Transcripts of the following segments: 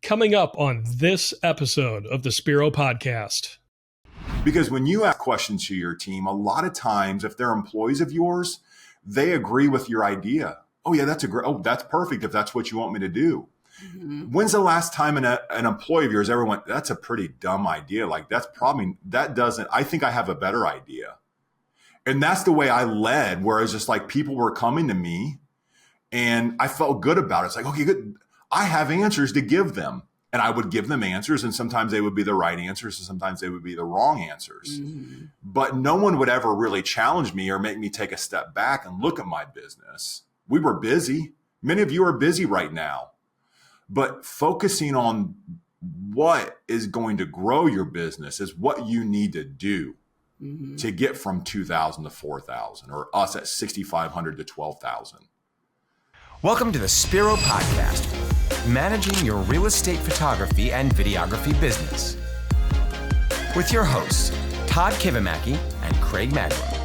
coming up on this episode of the Spiro Podcast. Because when you ask questions to your team, a lot of times, if they're employees of yours, they agree with your idea. Oh yeah, that's perfect if that's what you want me to do. Mm-hmm. When's the last time an employee of yours ever went, that's a pretty dumb idea. Like I think I have a better idea. And that's the way I led, whereas just like people were coming to me and I felt good about it. It's like, okay, good. I have answers to give them. And I would give them answers, and sometimes they would be the right answers, and sometimes they would be the wrong answers. Mm-hmm. But no one would ever really challenge me or make me take a step back and look at my business. We were busy. Many of you are busy right now. But focusing on what is going to grow your business is what you need to do to get from 2,000 to 4,000, or us at 6,500 to 12,000. Welcome to the Spiro Podcast, managing your real estate photography and videography business. With your hosts, Todd Kivimaki and Craig Magrum.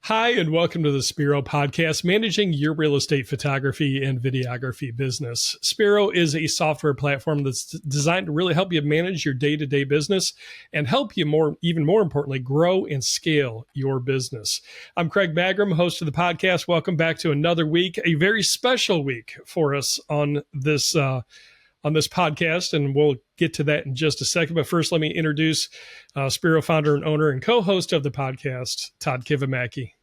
Hi, and welcome to the Spiro Podcast, managing your real estate photography and videography business. Spiro is a software platform that's designed to really help you manage your day-to-day business and help you even more importantly, grow and scale your business. I'm Craig Magrum, host of the podcast. Welcome back to another week, a very special week for us on this podcast, and we'll get to that in just a second. But first, let me introduce Spiro founder and owner and co-host of the podcast, Todd Kivimaki.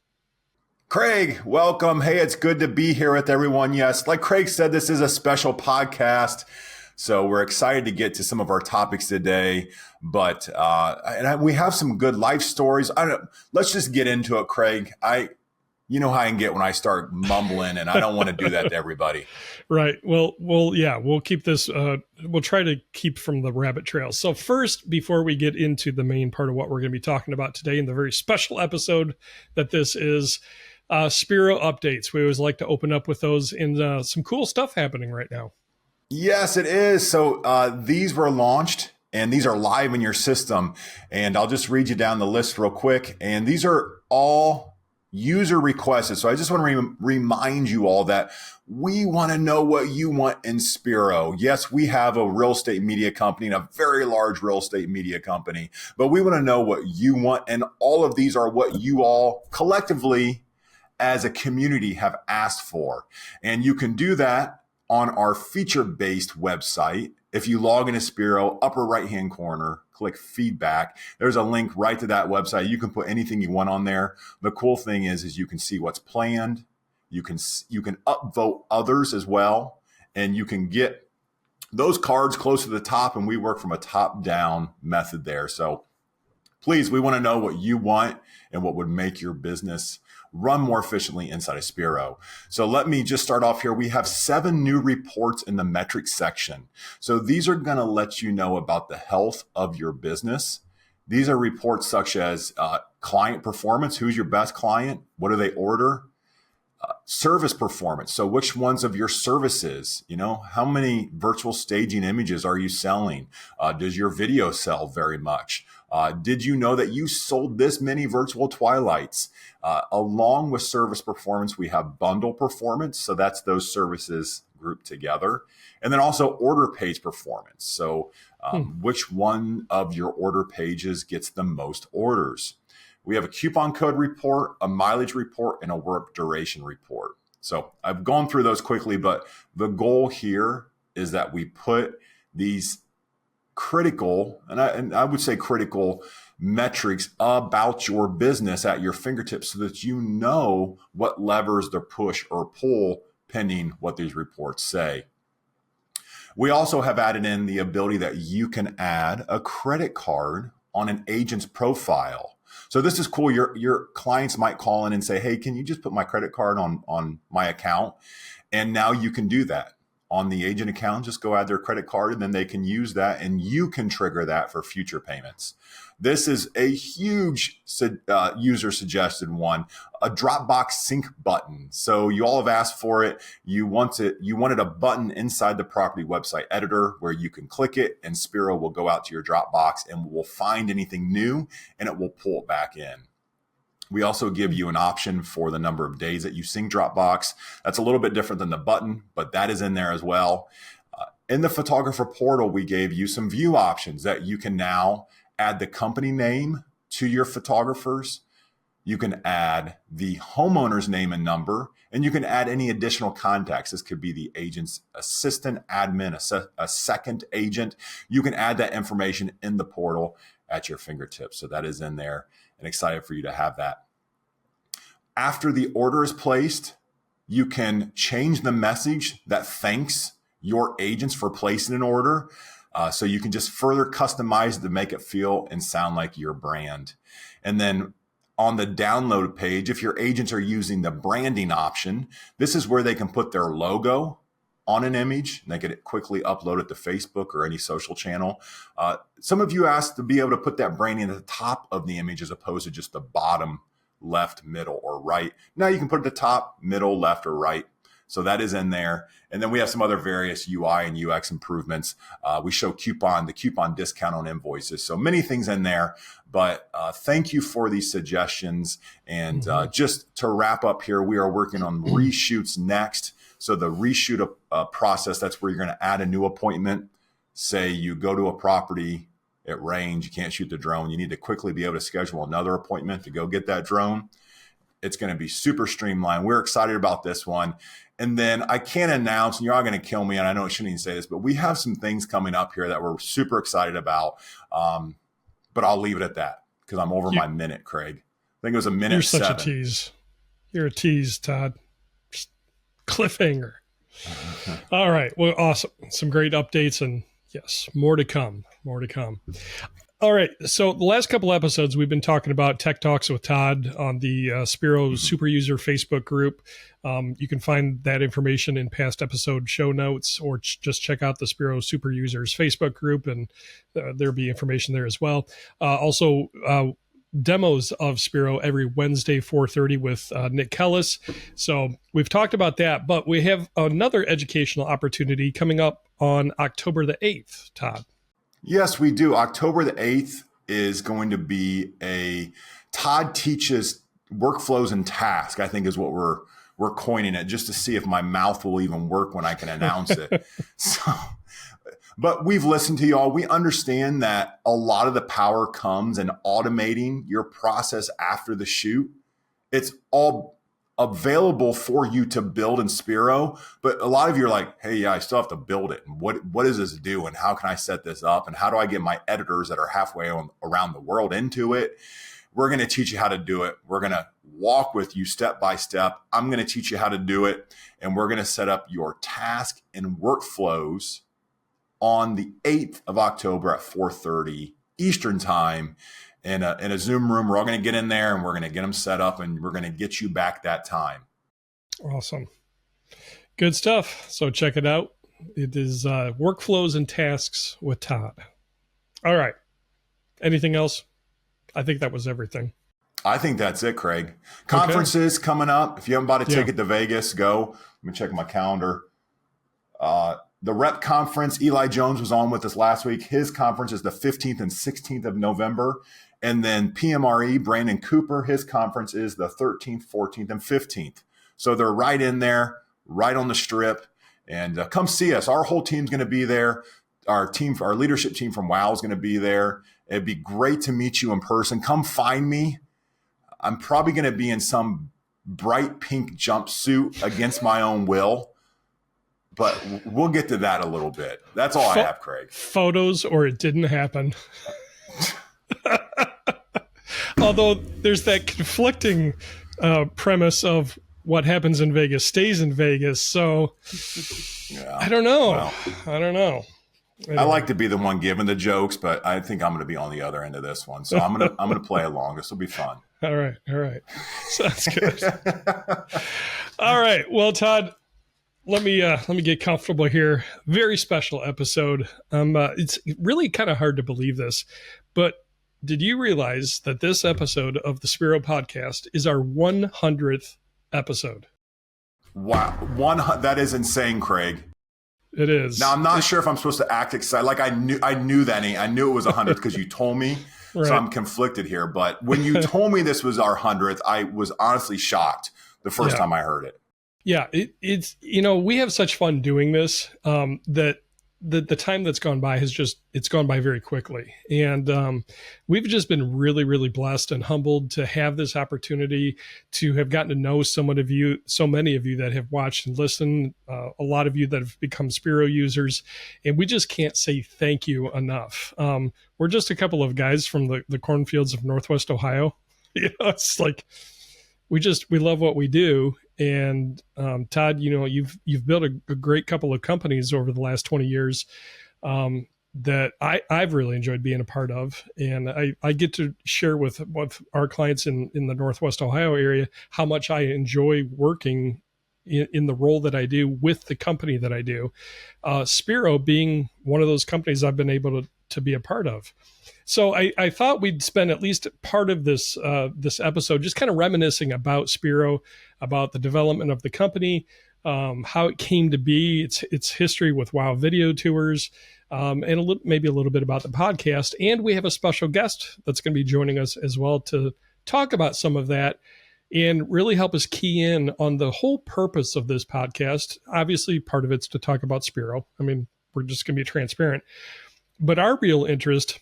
Craig, welcome. Hey, it's good to be here with everyone. Yes, like Craig said, this is a special podcast, so we're excited to get to some of our topics today. But we have some good life stories. Let's just get into it, Craig. You know how I can get when I start mumbling, and I don't want to do that to everybody. Right. Well, yeah, we'll keep this, we'll try to keep from the rabbit trails. So first, before we get into the main part of what we're going to be talking about today in the very special episode that this is, Spiro Updates. We always like to open up with those, and some cool stuff happening right now. Yes, it is. So these were launched, and these are live in your system. And I'll just read you down the list real quick. And these are all user requested. So I just want to remind you all that we want to know what you want in Spiro. Yes, we have a real estate media company and a very large real estate media company, but we want to know what you want. And all of these are what you all collectively as a community have asked for. And you can do that on our feature-based website. If you log into Spiro, upper right-hand corner, click feedback. There's a link right to that website. You can put anything you want on there. The cool thing is you can see what's planned. You can upvote others as well. And you can get those cards close to the top, and we work from a top-down method there. So please, we want to know what you want and what would make your business run more efficiently inside of Spiro. So let me just start off here. We have 7 new reports in the metrics section. So these are going to let you know about the health of your business. These are reports such as client performance. Who's your best client? What do they order? Service performance. So which ones of your services, how many virtual staging images are you selling? Does your video sell very much? Did you know that you sold this many virtual twilights? Along with service performance, we have bundle performance. So that's those services grouped together. And then also order page performance. So which one of your order pages gets the most orders? We have a coupon code report, a mileage report, and a work duration report. So I've gone through those quickly, but the goal here is that we put these critical, and I would say critical metrics about your business at your fingertips so that you know what levers to push or pull pending what these reports say. We also have added in the ability that you can add a credit card on an agent's profile. So this is cool. Your clients might call in and say, hey, can you just put my credit card on my account? And now you can do that. On the agent account, just go add their credit card, and then they can use that, and you can trigger that for future payments. This is a huge user suggested one, a Dropbox sync button. So you all have asked for it. You wanted a button inside the property website editor where you can click it, and Spiro will go out to your Dropbox and will find anything new, and it will pull it back in. We also give you an option for the number of days that you sync Dropbox. That's a little bit different than the button, but that is in there as well. In the photographer portal, we gave you some view options that you can now add the company name to your photographers. You can add the homeowner's name and number, and you can add any additional contacts. This could be the agent's assistant, admin, a second agent. You can add that information in the portal at your fingertips. So that is in there, and excited for you to have that. After the order is placed, you can change the message that thanks your agents for placing an order. So you can just further customize it to make it feel and sound like your brand. And then on the download page, if your agents are using the branding option, this is where they can put their logo on an image. And they can quickly upload it to Facebook or any social channel. Some of you asked to be able to put that branding at the top of the image as opposed to just the bottom, left, middle, or right. Now you can put it at the top, middle, left, or right. So that is in there. And then we have some other various UI and UX improvements. We show the coupon discount on invoices. So many things in there, but thank you for these suggestions. And just to wrap up here, we are working on reshoots next. So the reshoot process, that's where you're going to add a new appointment. Say you go to a property, it rains, you can't shoot the drone. You need to quickly be able to schedule another appointment to go get that drone. It's going to be super streamlined. We're excited about this one. And then I can't announce, and you're all going to kill me, and I know I shouldn't even say this, but we have some things coming up here that we're super excited about. But I'll leave it at that because I'm over my minute, Craig. I think it was a minute. You're such 7. a tease. You're a tease, Todd. Just cliffhanger. All right. Well, awesome. Some great updates, and yes, more to come. More to come. All right. So the last couple episodes, we've been talking about Tech Talks with Todd on the Spiro Super User Facebook group. You can find that information in past episode show notes, or just check out the Spiro Super Users Facebook group, and there'll be information there as well. Also, demos of Spiro every Wednesday, 4:30 with Nick Kellis. So we've talked about that, but we have another educational opportunity coming up on October the 8th, Todd. Yes, we do. October the 8th is going to be a Todd Teaches Workflows and Tasks, I think is what we're coining it, just to see if my mouth will even work when I can announce it. But we've listened to y'all. We understand that a lot of the power comes in automating your process after the shoot. It's all available for you to build in Spiro, but a lot of you are like, hey, yeah, I still have to build it. And what does this do? And how can I set this up? And how do I get my editors that are halfway around the world into it? We're going to teach you how to do it. We're going to walk with you step by step. I'm going to teach you how to do it. And we're going to set up your task and workflows on the 8th of October at 4:30 Eastern time in a Zoom room. We're all going to get in there and we're going to get them set up, and we're going to get you back that time. Awesome. Good stuff. So check it out. It is Workflows and Tasks with Todd. All right. Anything else? I think that was everything. I think that's it, Craig. Conferences coming up. If you haven't bought a ticket to Vegas, go. Let me check my calendar. The Rep Conference, Eli Jones was on with us last week. His conference is the 15th and 16th of November. And then PMRE, Brandon Cooper, his conference is the 13th, 14th, and 15th. So they're right in there, right on the strip. And come see us. Our whole team's going to be there. Our leadership team from WOW is going to be there. It'd be great to meet you in person. Come find me. I'm probably going to be in some bright pink jumpsuit against my own will. But we'll get to that a little bit. That's all I have, Craig. Photos or it didn't happen. Although there's that conflicting premise of what happens in Vegas stays in Vegas. So I don't know. Well, I don't know. I like to be the one giving the jokes, but I think I'm going to be on the other end of this one. So I'm going to play along. This will be fun. All right. Sounds good. All right. Well, Todd, let me get comfortable here. Very special episode. It's really kind of hard to believe this, but did you realize that this episode of the Spiro Podcast is our 100th episode? Wow, that is insane, Craig. It is. Now I'm not sure if I'm supposed to act excited. Like I knew that. I knew it was 100 because you told me. So Right. I'm conflicted here. But when you told me this was our 100th, I was honestly shocked the first time I heard it. Yeah, it's we have such fun doing this that the time that's gone by it's gone by very quickly, and we've just been really, really blessed and humbled to have this opportunity to have gotten to know so many of you that have watched and listened, a lot of you that have become Spiro users, and we just can't say thank you enough. We're just a couple of guys from the cornfields of Northwest Ohio. It's like we love what we do. And Todd, you've built a great couple of companies over the last 20 years that I've really enjoyed being a part of. And I get to share with our clients in the Northwest Ohio area how much I enjoy working in the role that I do with the company that I do. Spiro being one of those companies I've been able to be a part of. So I thought we'd spend at least part of this episode just kind of reminiscing about Spiro, about the development of the company, how it came to be, its history with WOW Video Tours, and maybe a little bit about the podcast. And we have a special guest that's going to be joining us as well to talk about some of that and really help us key in on the whole purpose of this podcast. Obviously, part of it's to talk about Spiro. I mean, we're just going to be transparent. But our real interest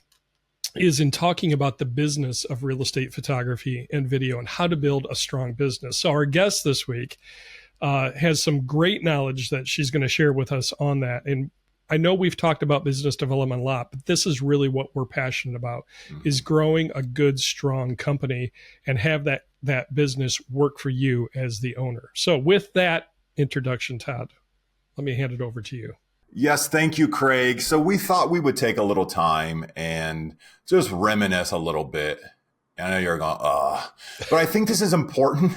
is in talking about the business of real estate photography and video and how to build a strong business. So our guest this week has some great knowledge that she's going to share with us on that. And I know we've talked about business development a lot, but this is really what we're passionate about, is growing a good, strong company and have that business work for you as the owner. So with that introduction, Todd, let me hand it over to you. Yes, thank you, Craig. So we thought we would take a little time and just reminisce a little bit. I know you're going, but I think this is important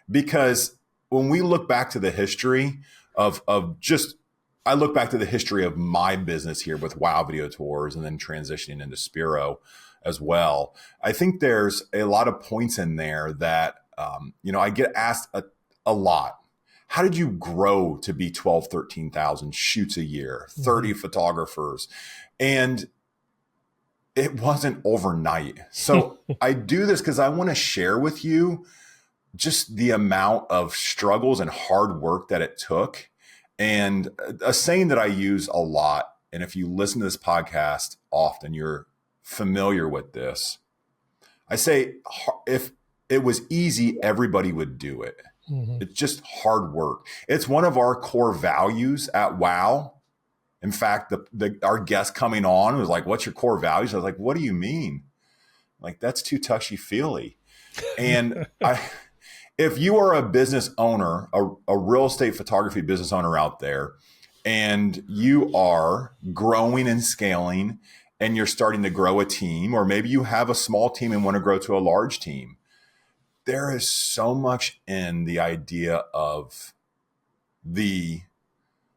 because when we look back to the history I look back to the history of my business here with WOW Video Tours and then transitioning into Spiro as well. I think there's a lot of points in there that, I get asked a lot. How did you grow to be 12, 13,000 shoots a year, 30 photographers? And it wasn't overnight. So I do this because I want to share with you just the amount of struggles and hard work that it took. And a saying that I use a lot, and if you listen to this podcast often, you're familiar with this. I say, if it was easy, everybody would do it. It's just hard work. It's one of our core values at WOW. In fact, our guest coming on was like, "What's your core values?" I was like, "What do you mean?" Like, that's too touchy-feely. And if you are a business owner, a real estate photography business owner out there, and you are growing and scaling, and you're starting to grow a team, or maybe you have a small team and want to grow to a large team, there is so much in the idea of the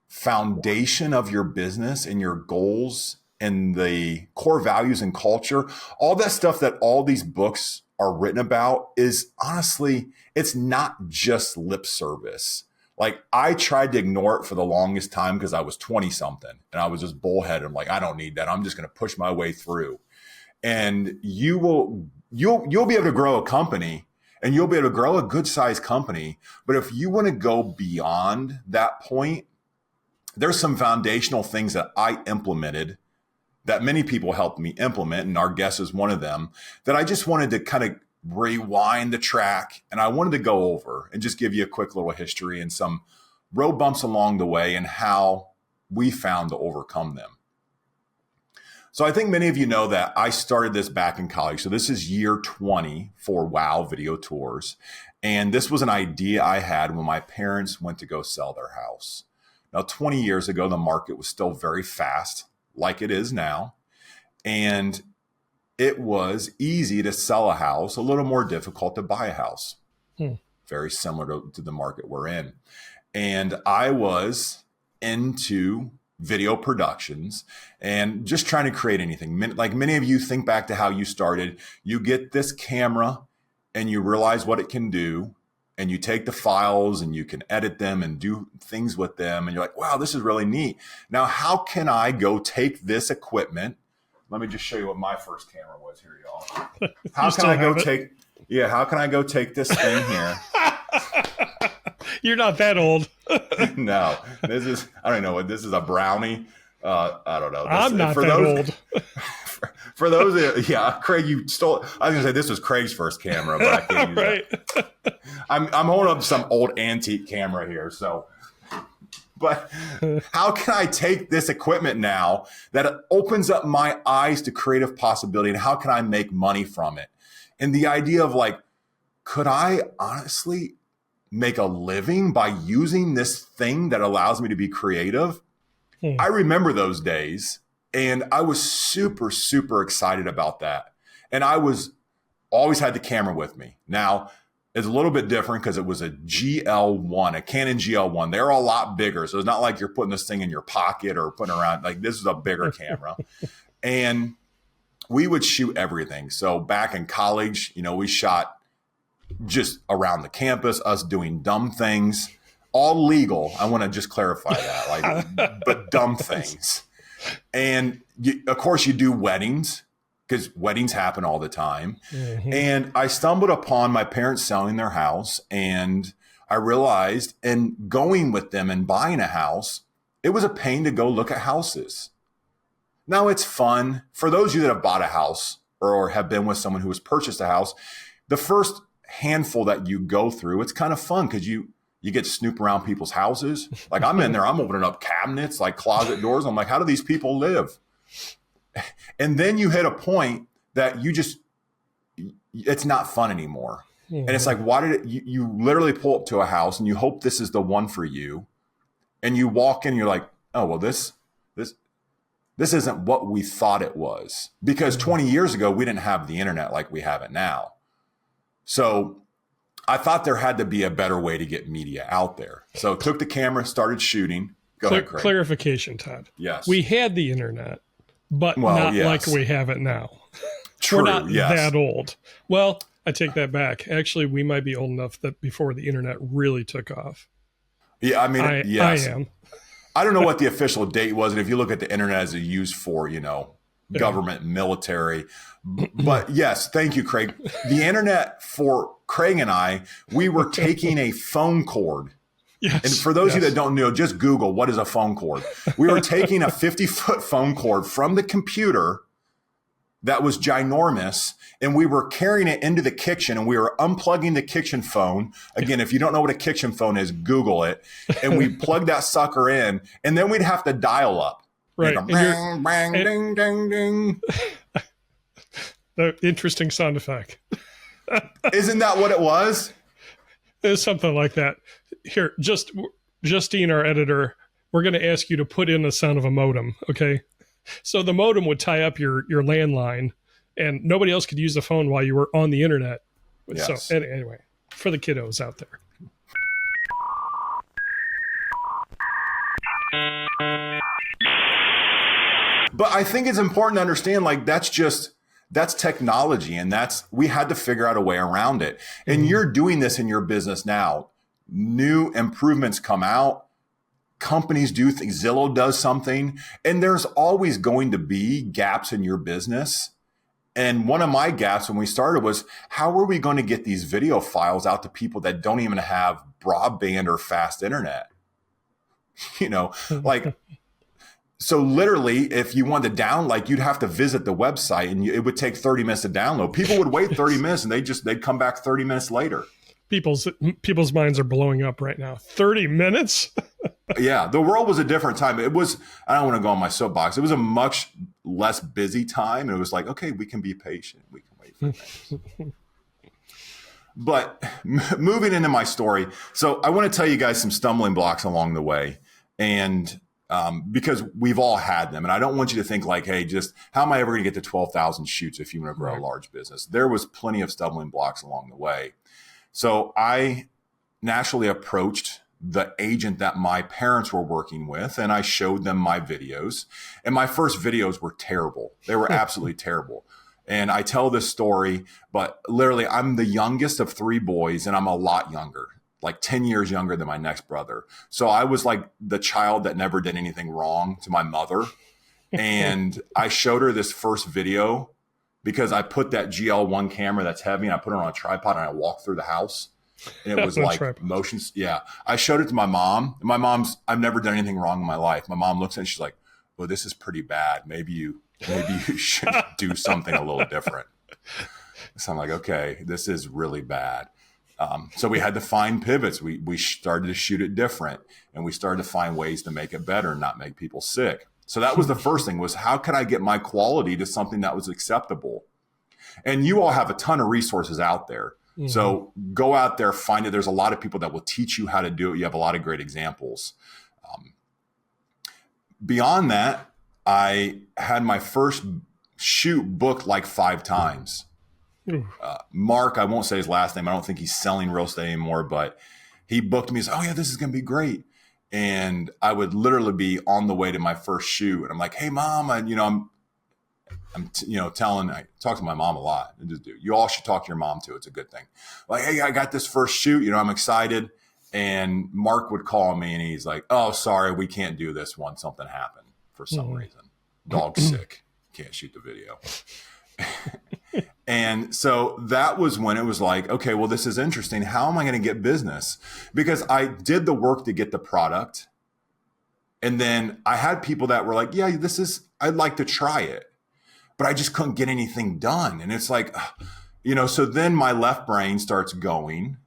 foundation of your business and your goals and the core values and culture. All that stuff that all these books are written about is honestly, it's not just lip service. Like, I tried to ignore it for the longest time because I was 20 something and I was just bullheaded. I'm like, I don't need that. I'm just going to push my way through. And you'll be able to grow a company. And you'll be able to grow a good sized company. But if you want to go beyond that point, there's some foundational things that I implemented that many people helped me implement. And our guest is one of them, that I just wanted to kind of rewind the track. And I wanted to go over and just give you a quick little history and some road bumps along the way and how we found to overcome them. So I think many of you know that I started this back in college. So this is year 20 for WOW Video Tours. And this was an idea I had when my parents went to go sell their house. Now, 20 years ago, the market was still very fast, like it is now. And it was easy to sell a house, a little more difficult to buy a house. Very similar to the market we're in. And I was into video productions and just trying to create anything. Like many of you think back to how you started. You get this camera and you realize what it can do, and you take the files and you can edit them and do things with them. And you're like, wow, this is really neat. Now, how can I go take this equipment let me just show you what my first camera was here, y'all. How can I go take this thing here? You're not that old. No, I don't know. This is a Brownie. I don't know. I'm not that old. For those, Craig, you stole. I was gonna say this was Craig's first camera, but I can't use right. that. I'm holding up some old antique camera here, so. But how can I take this equipment now that opens up my eyes to creative possibility, and how can I make money from it? And the idea of like, could I honestly make a living by using this thing that allows me to be creative? I remember those days. And I was super, super excited about that. And I always had the camera with me. Now, it's a little bit different because it was a GL1, a Canon GL1. They're a lot bigger. So it's not like you're putting this thing in your pocket or putting it around. Like, this is a bigger camera. And we would shoot everything. So back in college, we shot just around the campus, us doing dumb things, all legal. I want to just clarify that, but dumb things. And of course you do weddings because weddings happen all the time. Mm-hmm. And I stumbled upon my parents selling their house, and I realized in going with them and buying a house, it was a pain to go look at houses. Now it's fun for those of you that have bought a house or have been with someone who has purchased a house. The first handful that you go through, it's kind of fun because you get to snoop around people's houses. Like I'm in there, I'm opening up cabinets, like closet doors. I'm like, how do these people live? And then you hit a point that it's not fun anymore. Mm-hmm. And it's like, you literally pull up to a house and you hope this is the one for you. And you walk in and you're like, oh, well, this isn't what we thought it was. Because 20 years ago, we didn't have the internet like we have it now. So I thought there had to be a better way to get media out there. So took the camera, started shooting. Go ahead, Craig. Clarification, Todd. Yes. We had the internet, but not like we have it now. True, We're not that old. Well, I take that back. Actually, we might be old enough that before the internet really took off. Yeah, I mean, yes. I am. I don't know what the official date was. And if you look at the internet as a used for, government, military. But yes, thank you, Craig. The internet for Craig and I, we were taking a phone cord. Yes, and for those of you that don't know, just Google, what is a phone cord? We were taking a 50-foot phone cord from the computer that was ginormous, and we were carrying it into the kitchen, and we were unplugging the kitchen phone. Again, if you don't know what a kitchen phone is, Google it. And we plugged that sucker in, and then we'd have to dial up. Right. Bang, bang, ding, ding, ding. The interesting sound effect. Isn't that what it was? It's something like that. Here, Justine, our editor, we're going to ask you to put in the sound of a modem, okay? So the modem would tie up your landline, and nobody else could use the phone while you were on the internet. Yes. So anyway, for the kiddos out there. But I think it's important to understand, like, that's technology, and we had to figure out a way around it. And you're doing this in your business now. New improvements come out. Companies do things. Zillow does something, and there's always going to be gaps in your business. And one of my gaps when we started was, how are we going to get these video files out to people that don't even have broadband or fast internet? So literally, if you wanted to download, you'd have to visit the website, and it would take 30 minutes to download. People would wait 30 minutes, and they'd come back 30 minutes later. People's minds are blowing up right now. 30 minutes? Yeah, the world was a different time. It was, I don't want to go on my soapbox. It was a much less busy time. And it was like, okay, we can be patient. We can wait for things. But moving into my story. So I want to tell you guys some stumbling blocks along the way. And because we've all had them. And I don't want you to think like, hey, just how am I ever going to get to 12,000 shoots if you want to grow a large business? There was plenty of stumbling blocks along the way. So I naturally approached the agent that my parents were working with, and I showed them my videos. And my first videos were terrible. They were absolutely terrible. And I tell this story, but literally I'm the youngest of 3 boys, and I'm a lot younger, like 10 years younger than my next brother. So I was like the child that never did anything wrong to my mother. And I showed her this first video because I put that GL1 camera that's heavy and I put it on a tripod and I walked through the house. And it was like motions. Yeah. I showed it to my mom. And I've never done anything wrong in my life. My mom looks at it and she's like, well, this is pretty bad. Maybe you should do something a little different. So I'm like, okay, this is really bad. So we had to find pivots. We started to shoot it different, and we started to find ways to make it better and not make people sick. So that was the first thing, was how could I get my quality to something that was acceptable? And you all have a ton of resources out there. Mm-hmm. So go out there, find it. There's a lot of people that will teach you how to do it. You have a lot of great examples. Beyond that, I had my first shoot booked like 5 times. Mark, I won't say his last name. I don't think he's selling real estate anymore, but he booked me. He said, oh yeah, this is going to be great. And I would literally be on the way to my first shoot. And I'm like, hey mom, I talk to my mom a lot. And just you all should talk to your mom too. It's a good thing. Like, hey, I got this first shoot, I'm excited. And Mark would call me and he's like, oh, sorry, we can't do this one. Something happened for some reason. Dog's sick. Can't shoot the video. And so that was when it was like, okay, well, this is interesting. How am I going to get business? Because I did the work to get the product. And then I had people that were like, yeah, I'd like to try it, but I just couldn't get anything done. And it's like, so then my left brain starts going,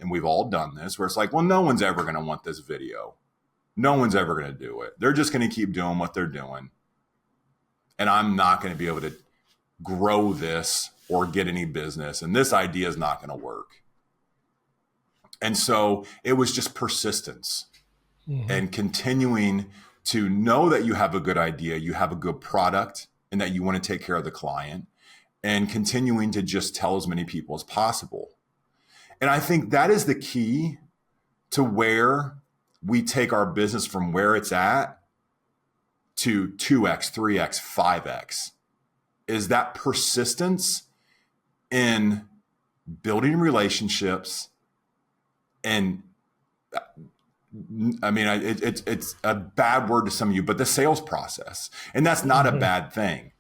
and we've all done this, where it's like, well, no one's ever going to want this video. No one's ever going to do it. They're just going to keep doing what they're doing. And I'm not going to be able to grow this or get any business. And this idea is not going to work. And so it was just persistence and continuing to know that you have a good idea, you have a good product, and that you want to take care of the client, and continuing to just tell as many people as possible. And I think that is the key to where we take our business from where it's at to 2x, 3x, 5x, is that persistence in building relationships. And I mean, it's a bad word to some of you, but the sales process, and that's not a bad thing.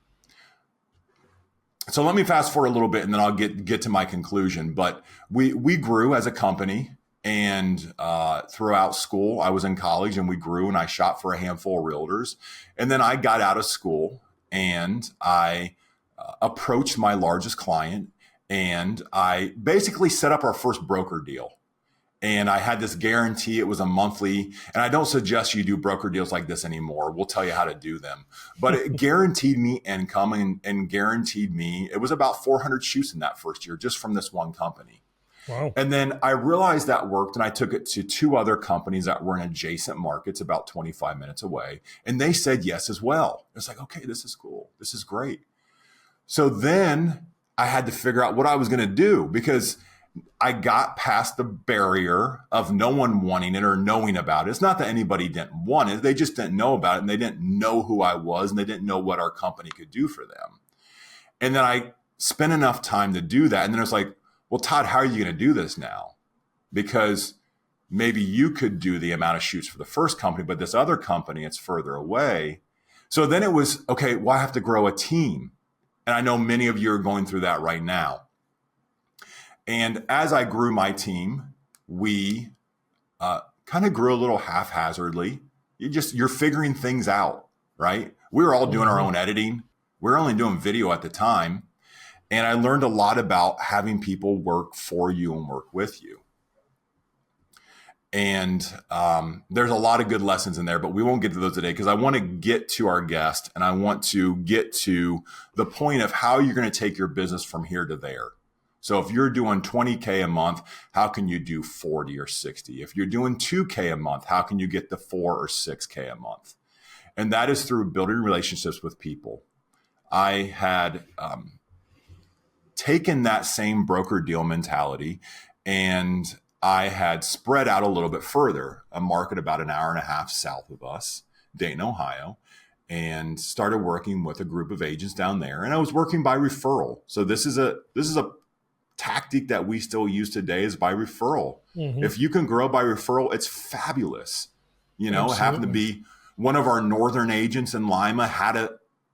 So let me fast forward a little bit and then I'll get to my conclusion. But we grew as a company, and throughout school, I was in college and we grew, and I shot for a handful of realtors. And then I got out of school and I approached my largest client, and I basically set up our first broker deal. And I had this guarantee. It was a monthly, and I don't suggest you do broker deals like this anymore. We'll tell you how to do them. But it guaranteed me income and guaranteed me, it was about 400 shoots in that first year, just from this one company. Wow. And then I realized that worked, and I took it to 2 other companies that were in adjacent markets about 25 minutes away. And they said yes as well. It's like, okay, this is cool. This is great. So then I had to figure out what I was going to do, because I got past the barrier of no one wanting it or knowing about it. It's not that anybody didn't want it. They just didn't know about it, and they didn't know who I was, and they didn't know what our company could do for them. And then I spent enough time to do that. And then it was like, well, Todd, how are you going to do this now? Because maybe you could do the amount of shoots for the first company, but this other company, it's further away. So then it was, okay, well, I have to grow a team. And I know many of you are going through that right now. And as I grew my team, we kind of grew a little haphazardly. You're figuring things out, right? We were all doing our own editing. We were only doing video at the time. And I learned a lot about having people work for you and work with you. And there's a lot of good lessons in there, but we won't get to those today, because I want to get to our guest, and I want to get to the point of how you're going to take your business from here to there. So if you're doing 20K a month, how can you do 40 or 60? If you're doing 2K a month, how can you get to 4 or 6K a month? And that is through building relationships with people. I had taken that same broker deal mentality, and I had spread out a little bit further, a market about an hour and a half south of us, Dayton, Ohio, and started working with a group of agents down there. And I was working by referral. So this is a tactic that we still use today, is by referral. If you can grow by referral, it's fabulous. It happened to be one of our northern agents in Lima had a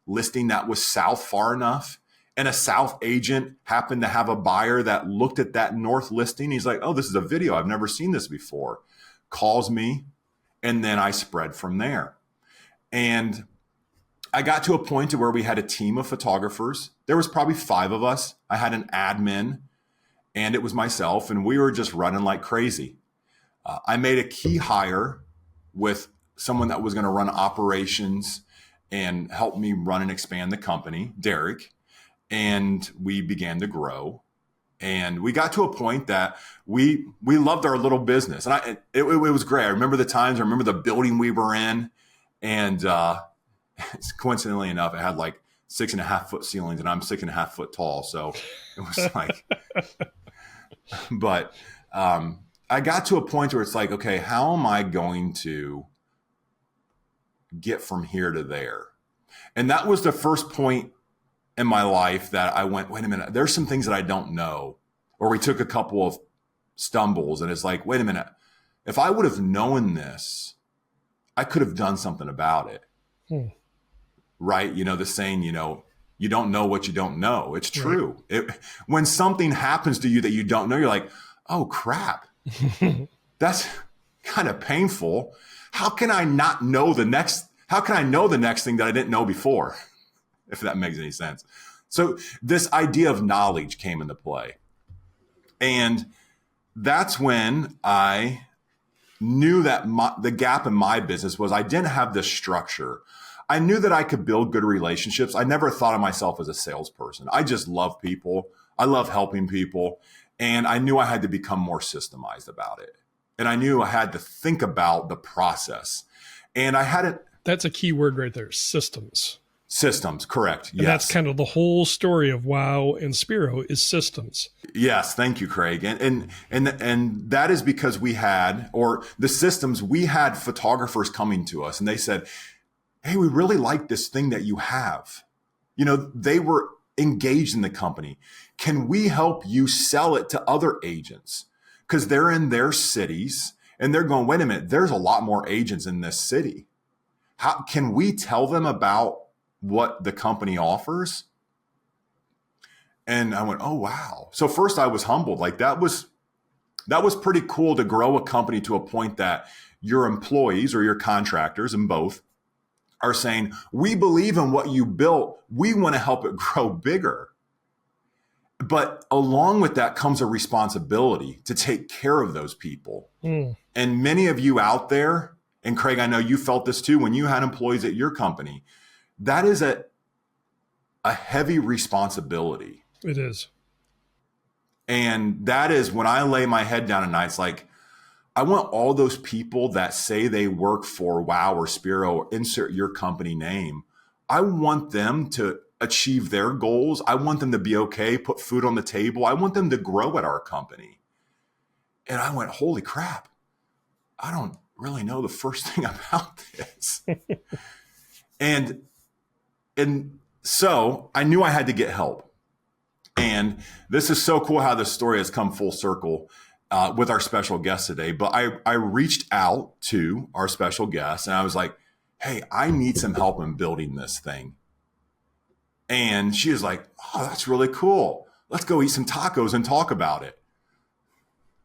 listing that was south far enough, and a south agent happened to have a buyer that looked at that north listing. He's like, oh, this is a video. I've never seen this before. Calls me, and then I spread from there. And I got to a point to where we had a team of photographers. There was probably 5 of us. I had an admin, and it was myself, and we were just running like crazy. I made a key hire with someone that was going to run operations and help me run and expand the company, Derek. And we began to grow. And we got to a point that we loved our little business. And it was great. I remember the times, I remember the building we were in. And coincidentally enough, it had like 6.5 foot ceilings, and I'm 6.5 foot tall. So it was like, but I got to a point where it's like, okay, how am I going to get from here to there? And that was the first point in my life that I went, wait a minute, there's some things that I don't know. Or we took a couple of stumbles, and it's like, wait a minute, if I would have known this, I could have done something about it. Right? You know, the saying, you know, you don't know what you don't know. It's true. Right. When something happens to you that you don't know, you're like, oh crap, that's kind of painful. How can I not know how can I know the next thing that I didn't know before? If that makes any sense. So this idea of knowledge came into play. And that's when I knew that the gap in my business was I didn't have this structure. I knew that I could build good relationships. I never thought of myself as a salesperson. I just love people. I love helping people. And I knew I had to become more systemized about it. And I knew I had to think about the process. And I hadn't. That's a key word right there, systems. Systems, correct. And that's kind of the whole story of WOW and Spiro is systems. Yes, thank you, Craig. And that is because we had photographers coming to us, and they said, hey, we really like this thing that you have. You know, they were engaged in the company. Can we help you sell it to other agents? Because they're in their cities and they're going, wait a minute, there's a lot more agents in this city. How can we tell them about what the company offers? And I went, oh, wow. So first I was humbled. Like that was pretty cool to grow a company to a point that your employees or your contractors, and both, are saying, we believe in what you built. We want to help it grow bigger. But along with that comes a responsibility to take care of those people. And many of you out there, and Craig, I know you felt this too, when you had employees at your company, that is a heavy responsibility. It is. And that is when I lay my head down at night, it's like, I want all those people that say they work for WOW or Spiro, or insert your company name. I want them to achieve their goals. I want them to be okay, put food on the table. I want them to grow at our company. And I went, holy crap, I don't really know the first thing about this. And so I knew I had to get help. And this is so cool how this story has come full circle with our special guest today. But I reached out to our special guest and I was like, hey, I need some help in building this thing. And she was like, oh, that's really cool. Let's go eat some tacos and talk about it.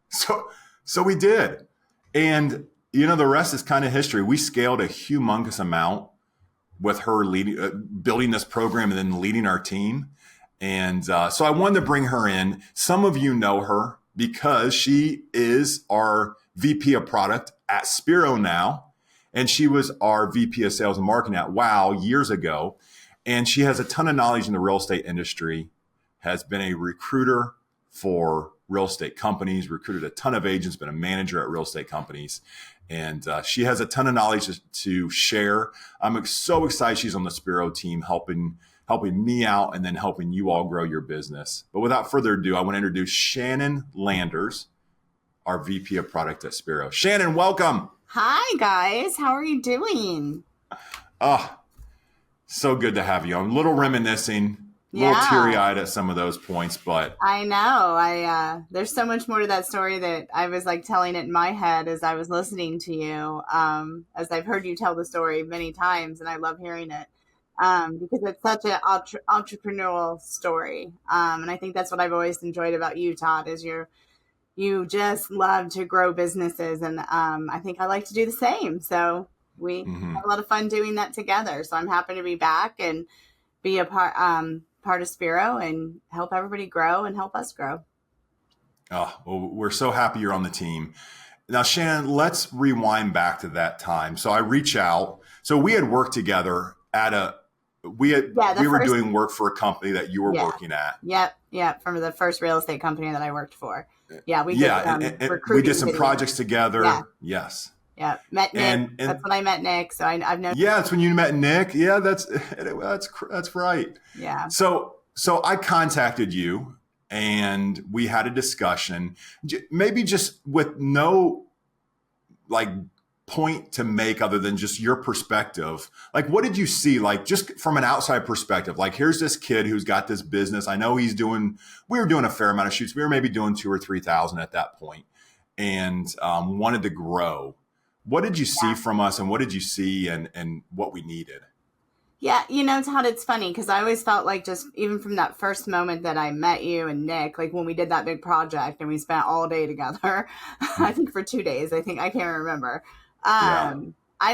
So we did. And, you know, the rest is kind of history. We scaled a humongous amount with her leading, building this program and then leading our team. And so I wanted to bring her in. Some of you know her because she is our VP of Product at Spiro now. And she was our VP of Sales and Marketing at WOW years ago. And she has a ton of knowledge in the real estate industry, has been a recruiter for real estate companies, recruited a ton of agents, been a manager at real estate companies. And she has a ton of knowledge to share. I'm so excited she's on the Spiro team, helping me out and then helping you all grow your business. But without further ado, I want to introduce Shannon Landers, our VP of Product at Spiro. Shannon, welcome. Hi, guys. How are you doing? Oh, so good to have you. I'm a little reminiscing little teary-eyed at some of those points, but I know. There's so much more to that story that I was like telling it in my head as I was listening to you, as I've heard you tell the story many times, and I love hearing it because it's such an entrepreneurial story. And I think that's what I've always enjoyed about you, Todd, is you just love to grow businesses, and I think I like to do the same. So we have a lot of fun doing that together. So I'm happy to be back and be a part of Spiro and help everybody grow and help us grow. Oh, well, we're so happy you're on the team. Now, Shannon, let's rewind back to that time. So I reach out. So we had worked together we were doing work for a company that you were working at. Yep. From the first real estate company that I worked for. Yeah. We did some projects together. Yeah. Yes. Yeah, met Nick. And that's when I met Nick. So I've known. Yeah, that's when you met Nick. Yeah, that's right. Yeah. So I contacted you, and we had a discussion. Maybe just with no point to make other than just your perspective. Like, what did you see? Like, just from an outside perspective. Like, here's this kid who's got this business. I know we were doing a fair amount of shoots. We were maybe doing 2,000 or 3,000 at that point, and wanted to grow. What did you see from us, and what did you see and what we needed? Yeah, Todd, it's funny because I always felt like just even from that first moment that I met you and Nick, like when we did that big project and we spent all day together, I think for 2 days, I can't remember. I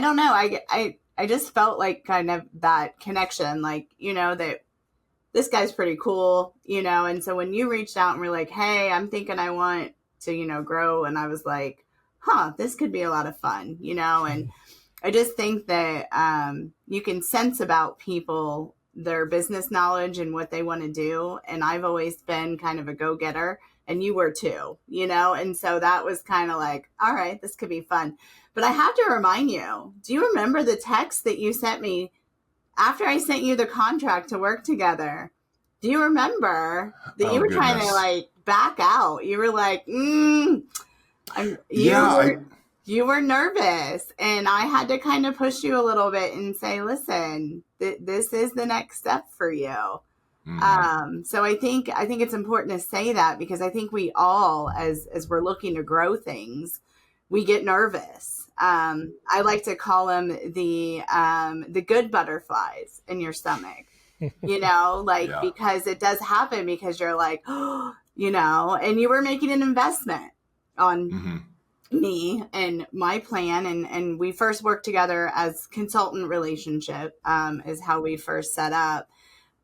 don't know. I just felt like kind of that connection, like, that this guy's pretty cool, and so when you reached out and were like, hey, I'm thinking I want to, grow. And I was like, this could be a lot of fun, and I just think that you can sense about people, their business knowledge and what they want to do. And I've always been kind of a go-getter, and you were too, and so that was kind of like, all right, this could be fun. But I have to remind you, do you remember the text that you sent me after I sent you the contract to work together? Do you remember that you were trying to back out? You were like, you were nervous, and I had to kind of push you a little bit and say, listen, this is the next step for you. So I think it's important to say that because I think we all, as we're looking to grow things, we get nervous. I like to call them the good butterflies in your stomach, because it does happen because you're like, and you were making an investment on me and my plan. And we first worked together as consultant relationship, is how we first set up.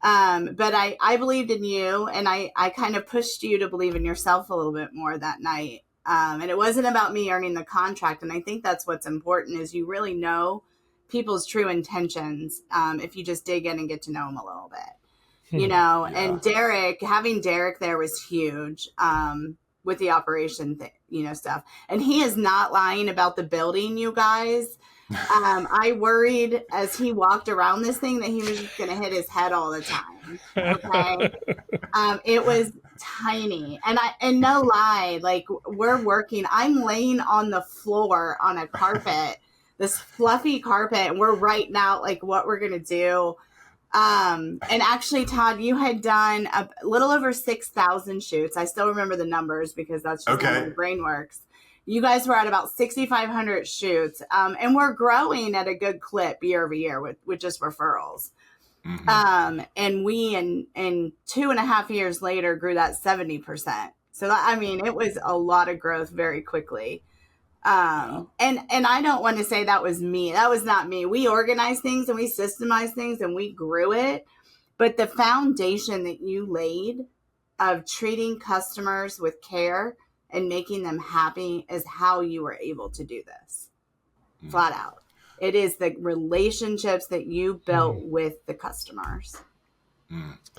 But I believed in you, and I kind of pushed you to believe in yourself a little bit more that night. And it wasn't about me earning the contract. And I think that's what's important is you really know people's true intentions. If you just dig in and get to know them a little bit, and having Derek there was huge, with the operation stuff. And he is not lying about the building, you guys. I worried as he walked around this thing that he was just going to hit his head all the time. Okay. It was tiny. And no lie, like we're working, I'm laying on the floor on a carpet, this fluffy carpet, and we're writing out like what we're going to do. And actually, Todd, you had done a little over 6,000 shoots. I still remember the numbers because that's just how my brain works. You guys were at about 6,500 shoots, and we're growing at a good clip year over year with just referrals. And we, in 2.5 years later, grew that 70%. So, it was a lot of growth very quickly. And I don't want to say that was me. That was not me. We organized things and we systemized things and we grew it. But the foundation that you laid of treating customers with care and making them happy is how you were able to do this. Flat out. It is the relationships that you built with the customers.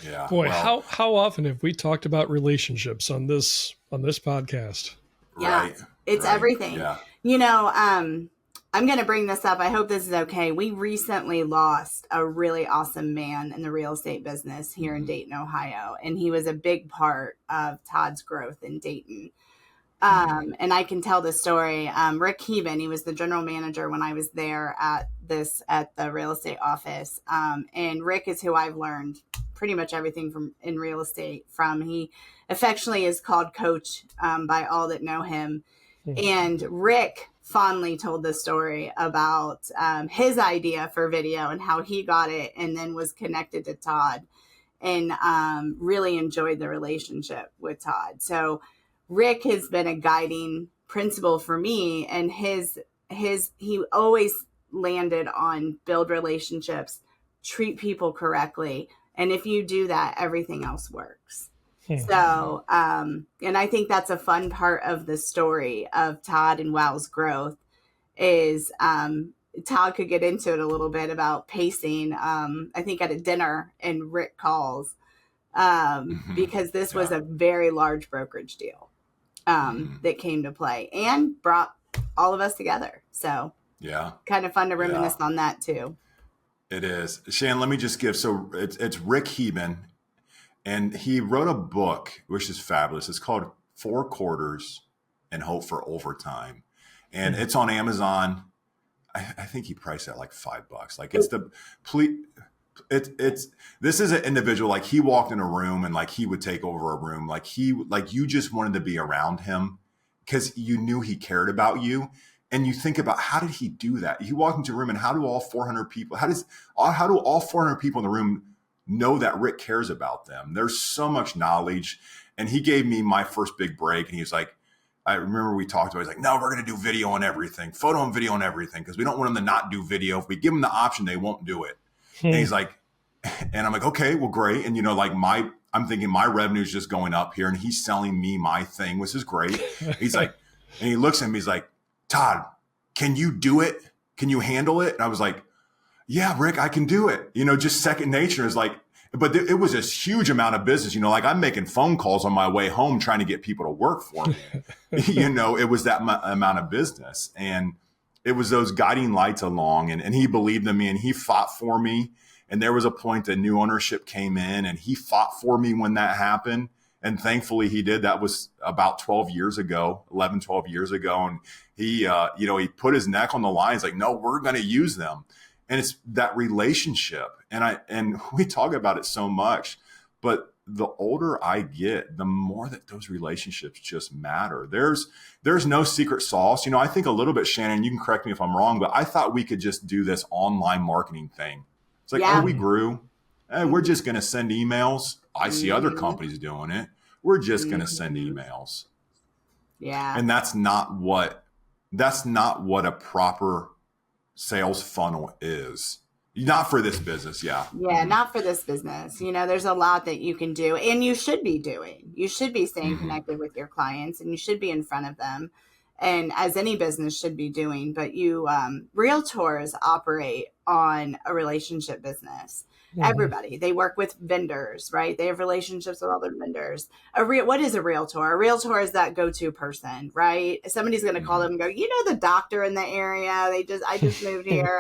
Yeah. Boy, how often have we talked about relationships on this podcast? Yeah. Right. It's everything. Yeah. I'm going to bring this up. I hope this is okay. We recently lost a really awesome man in the real estate business here in Dayton, Ohio. And he was a big part of Todd's growth in Dayton. And I can tell the story. Rick Heeben, he was the general manager when I was there at the real estate office. And Rick is who I've learned pretty much everything from in real estate. He affectionately is called Coach by all that know him. And Rick fondly told the story about his idea for video and how he got it and then was connected to Todd and really enjoyed the relationship with Todd. So Rick has been a guiding principle for me, and he always landed on build relationships, treat people correctly. And if you do that, everything else works. So, and I think that's a fun part of the story of Todd and Wow's growth is, Todd could get into it a little bit about pacing, I think at a dinner, and Rick calls, because this was a very large brokerage deal, that came to play and brought all of us together. So kind of fun to reminisce on that too. It is. Shannon, let me just give, so it's Rick Heben. And he wrote a book, which is fabulous. It's called 4 Quarters and Hope for Overtime. And it's on Amazon. I think he priced it at like $5. Like this is an individual, like he walked in a room and like he would take over a room. Like you just wanted to be around him because you knew he cared about you. And you think about, how did he do that? He walked into a room and how do all 400 people in the room know that Rick cares about them? There's so much knowledge. And he gave me my first big break. And he was like, I remember we talked about, he's like, no, we're going to do video on everything, photo and video on everything. Cause we don't want them to not do video. If we give them the option, they won't do it. And he's like, and I'm like, okay, well, great. And like I'm thinking my revenue is just going up here and he's selling me my thing, which is great. He's like, and he looks at me, he's like, Todd, can you do it? Can you handle it? And I was like, yeah, Rick, I can do it. Just second nature is like, but it was a huge amount of business. Like I'm making phone calls on my way home trying to get people to work for me. It was that amount of business. And it was those guiding lights along. And he believed in me and he fought for me. And there was a point that new ownership came in and he fought for me when that happened. And thankfully he did. That was about 12 years ago. And he, he put his neck on the line. He's like, no, we're going to use them. And it's that relationship. And we talk about it so much, but the older I get, the more that those relationships just matter. There's no secret sauce. I think a little bit, Shannon, you can correct me if I'm wrong, but I thought we could just do this online marketing thing. It's like, we grew. We're just going to send emails. I see other companies doing it. We're just going to send emails. Yeah. And that's not what a proper sales funnel is. Not for this business. Yeah, not for this business. There's a lot that you can do and you should be doing. You should be staying connected with your clients and you should be in front of them. And as any business should be doing, but realtors operate on a relationship business. Everybody, they work with vendors, right? They have relationships with other vendors. What is a realtor? A realtor is that go-to person, right? Somebody's going to call them and go, the doctor in the area. I just moved here.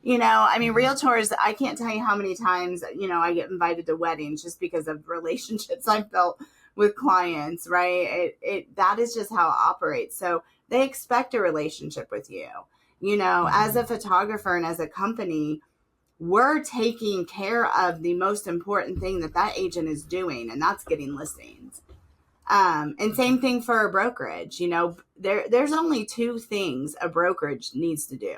Realtors, I can't tell you how many times, I get invited to weddings just because of relationships I've built with clients, right? That is just how it operates. So they expect a relationship with you. As a photographer and as a company, we're taking care of the most important thing that agent is doing, and that's getting listings. And same thing for a brokerage. There's only 2 things a brokerage needs to do.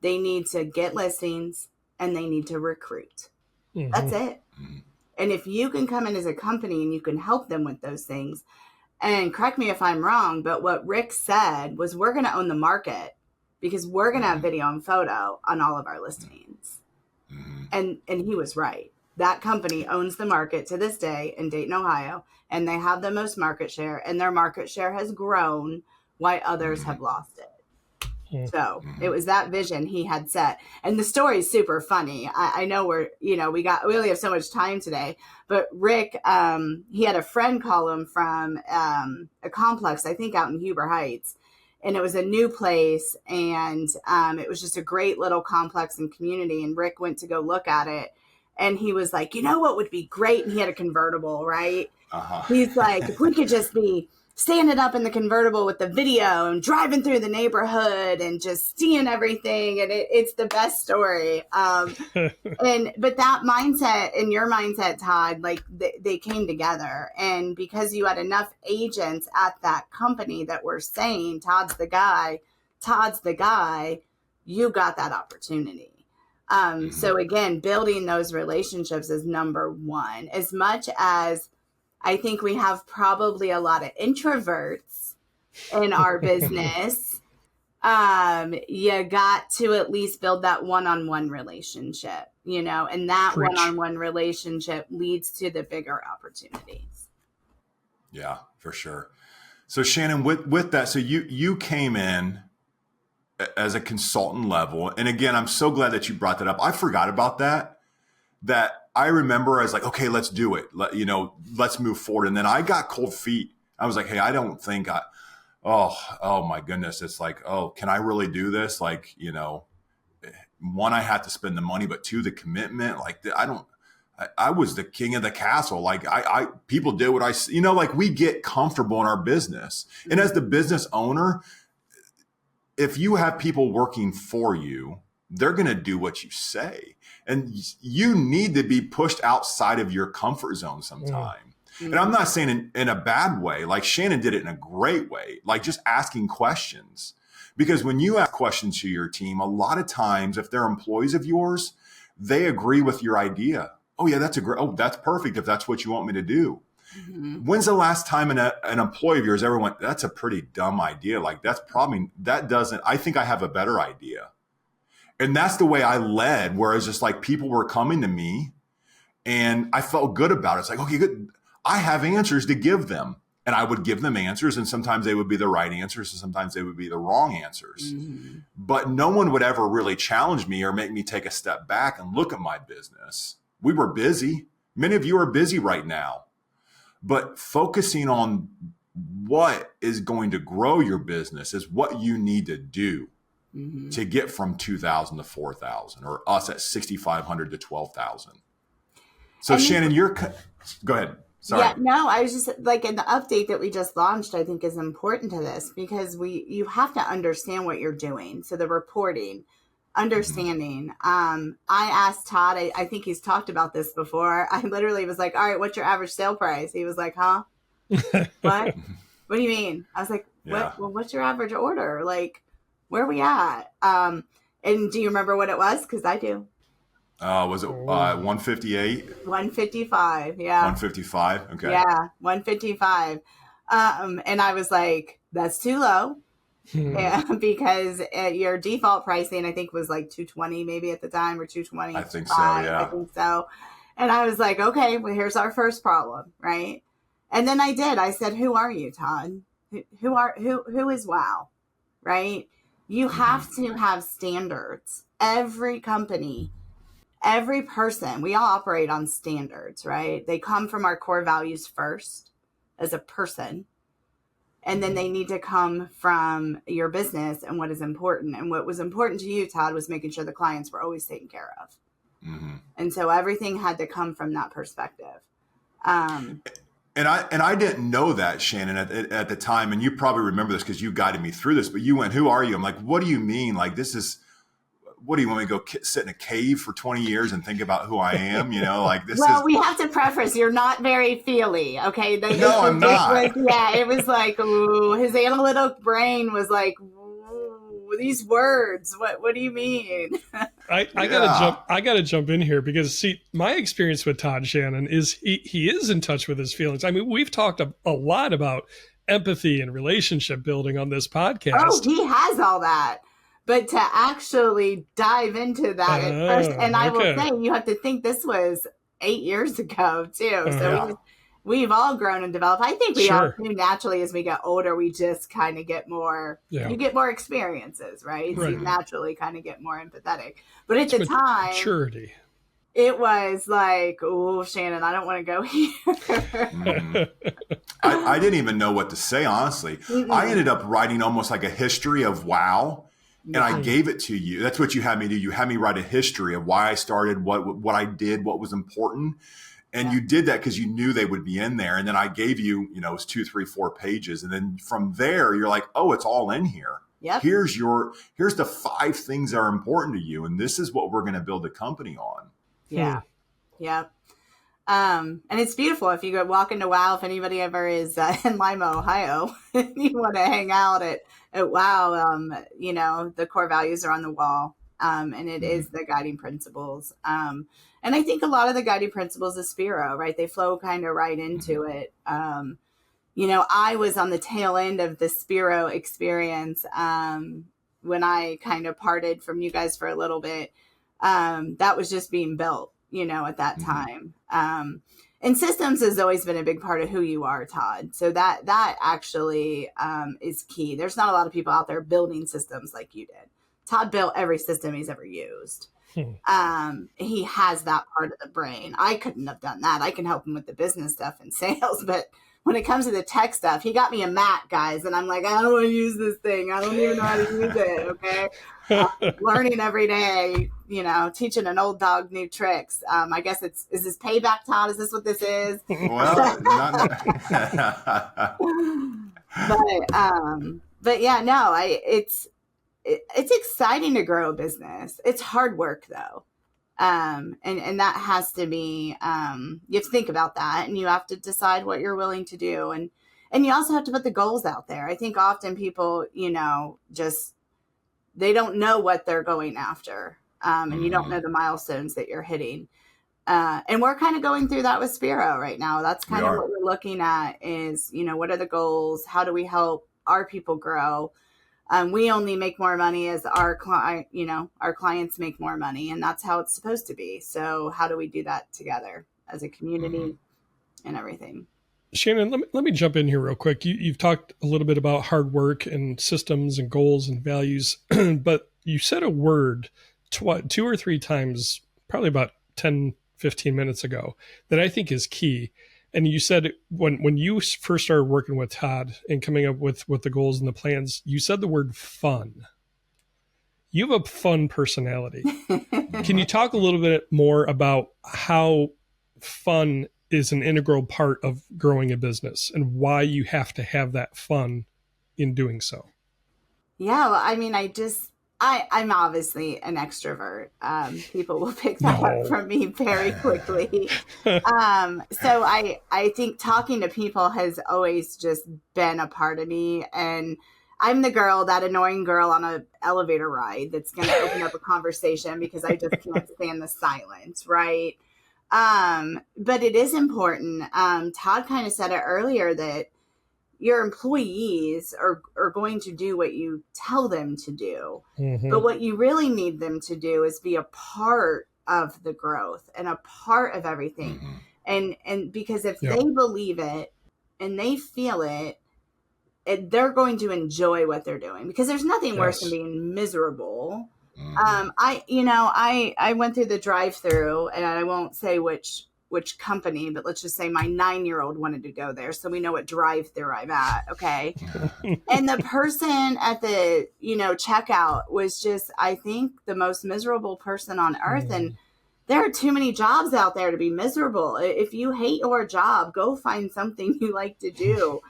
They need to get listings and they need to recruit. That's it. And if you can come in as a company and you can help them with those things, and correct me if I'm wrong, but what Rick said was we're going to own the market because we're going to have video and photo on all of our listings. And he was right. That company owns the market to this day in Dayton, Ohio, and they have the most market share, and their market share has grown while others have lost it. So it was that vision he had set. And the story is super funny. I know we only have so much time today, but Rick, he had a friend call him from a complex, I think out in Huber Heights. And it was a new place, and it was just a great little complex and community. And Rick went to go look at it, and he was like, what would be great? And he had a convertible, right? He's like, if we could just be standing up in the convertible with the video and driving through the neighborhood and just seeing everything. And it's the best story. But that mindset and your mindset, Todd, like they came together. And because you had enough agents at that company that were saying, Todd's the guy, you got that opportunity. So again, building those relationships is number one. As much as I think we have probably a lot of introverts in our business, you got to at least build that one-on-one relationship, and that Preach. One-on-one relationship leads to the bigger opportunities. Yeah, for sure. So Shannon, with that, so you came in as a consultant level. And again, I'm so glad that you brought that up. I forgot about that I remember I was like, okay, let's do it. Let's move forward. And then I got cold feet. I was like, hey, I don't think oh my goodness. It's like, oh, can I really do this? Like, one, I had to spend the money, but two, the commitment, like I was the king of the castle. Like people did what like we get comfortable in our business. And as the business owner, if you have people working for you, they're going to do what you say. And you need to be pushed outside of your comfort zone sometime. And I'm not saying in a bad way, like Shannon did it in a great way, like just asking questions. Because when you ask questions to your team, a lot of times, if they're employees of yours, they agree with your idea. Oh yeah, that's perfect if that's what you want me to do. Mm-hmm. When's the last time an employee of yours ever went, that's a pretty dumb idea. Like I think I have a better idea. And that's the way I led, whereas just like people were coming to me and I felt good about it. It's like, okay, good. I have answers to give them. And I would give them answers, and sometimes they would be the right answers and sometimes they would be the wrong answers. Mm-hmm. But no one would ever really challenge me or make me take a step back and look at my business. We were busy. Many of you are busy right now. But focusing on what is going to grow your business is what you need to do. Mm-hmm. to get from 2,000 to 4,000, or us at 6,500 to 12,000. So Shannon, go ahead. Sorry. Yeah, no, I was just like, in the update that we just launched, I think is important to this because you have to understand what you're doing. So the reporting, understanding. Mm-hmm. I asked Todd, I think he's talked about this before. I literally was like, all right, what's your average sale price? He was like, huh? What? What do you mean? I was like, what? Well, what's your average order? Like, where are we at? And do you remember what it was? Because I do. Was it 158? 155, yeah. 155, okay. Yeah, 155. And I was like, that's too low. Yeah, because your default pricing, I think, was like 220 maybe at the time, or 220. I think so, yeah. I think so. And I was like, okay, well, here's our first problem, right? And then I said, who are you, Todd? Who is WOW, right? You have to have standards. Every company, every person, we all operate on standards, right? They come from our core values first as a person. And then they need to come from your business and what is important. And what was important to you, Todd, was making sure the clients were always taken care of. Mm-hmm. And so everything had to come from that perspective. And I didn't know that, Shannon, at the time. And you probably remember this because you guided me through this. But you went, who are you? I'm like, what do you mean? Like, what do you want me to go sit in a cave for 20 years and think about who I am? Like this. Well, we have to preface, you're not very feely. Okay. No, I'm not. It was like, ooh, his analytical brain was like, ooh, these words. What do you mean? I gotta jump in here because see, my experience with Todd, Shannon, is he is in touch with his feelings. I mean, we've talked a lot about empathy and relationship building on this podcast. Oh, he has all that. But to actually dive into that at first, and I will say, you have to think this was 8 years ago too. So we've all grown and developed. I think we all do naturally as we get older. We just kind of get more. You get more experiences, right? So you naturally kind of get more empathetic. But at the time, maturity. It was like, oh, Shannon, I don't want to go here. I didn't even know what to say, honestly. Mm-mm. I ended up writing almost like a history of WOW. And I gave it to you. That's what you had me do. You had me write a history of why I started, what I did, what was important. And you did that because you knew they would be in there. And then I gave you, it was 2, 3, 4 pages. And then from there, you're like, oh, it's all in here. Yep. Here's the 5 things that are important to you. And this is what we're going to build a company on. Yeah. Yep. And it's beautiful. If you go walk into WOW, if anybody ever is in Lima, Ohio, you want to hang out at WOW, the core values are on the wall. And it is the guiding principles. And I think a lot of the guiding principles of Spiro, right? They flow kind of right into it. I was on the tail end of the Spiro experience when I kind of parted from you guys for a little bit. That was just being built, at that time. And systems has always been a big part of who you are, Todd. So that actually is key. There's not a lot of people out there building systems like you did. Todd built every system he's ever used. He has that part of the brain. I couldn't have done that. I can help him with the business stuff and sales, but when it comes to the tech stuff, he got me a Mac, guys, and I'm like, I don't want to use this thing. I don't even know how to use it. Okay, learning every day. Teaching an old dog new tricks. I guess is this payback, Todd? Is this what this is? Well, but yeah, no, it's exciting to grow a business. It's hard work though. And that has to be, you have to think about that and you have to decide what you're willing to do. And you also have to put the goals out there. I think often people, they don't know what they're going after. And you don't know the milestones that you're hitting. And we're kind of going through that with Spiro right now. That's kind of what we're looking at is, what are the goals? How do we help our people grow? We only make more money as our clients make more money, and that's how it's supposed to be. So how do we do that together as a community and everything? Shannon, let me jump in here real quick. You've talked a little bit about hard work and systems and goals and values, but you said a word 2 or 3 times, probably about 10, 15 minutes ago, that I think is key. And you said when you first started working with Todd and coming up with the goals and the plans, you said the word fun. You have a fun personality. Can you talk a little bit more about how fun is an integral part of growing a business and why you have to have that fun in doing so? Yeah, well, I mean, I'm obviously an extrovert. People will pick that up from me very quickly. So I think talking to people has always just been a part of me. And I'm that annoying girl on an elevator ride that's going to open up a conversation because I just can't stand the silence, right? But it is important. Todd kind of said it earlier that your employees are going to do what you tell them to do. But what you really need them to do is be a part of the growth and a part of everything. And because if they believe it and they feel it, they're going to enjoy what they're doing, because there's nothing worse than being miserable. I went through the drive-through, and I won't say which company, but let's just say my 9-year-old wanted to go there. So we know what drive-through I'm at. Okay. And the person at the, checkout was just, I think, the most miserable person on earth. And there are too many jobs out there to be miserable. If you hate your job, go find something you like to do.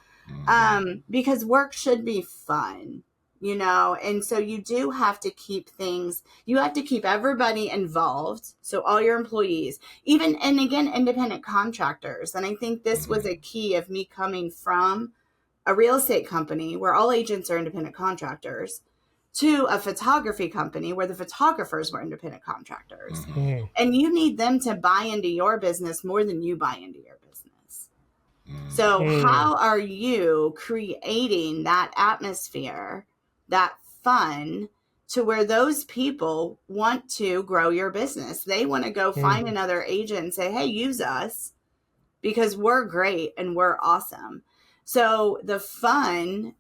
Because work should be fun. And so you do have to keep everybody involved. So all your employees, and again, independent contractors. And I think this was a key of me coming from a real estate company where all agents are independent contractors to a photography company where the photographers were independent contractors. And you need them to buy into your business more than you buy into your business. So how are you creating that atmosphere, that fun, to where those people want to grow your business? They want to go find another agent and say, hey, use us because we're great and we're awesome. So the fun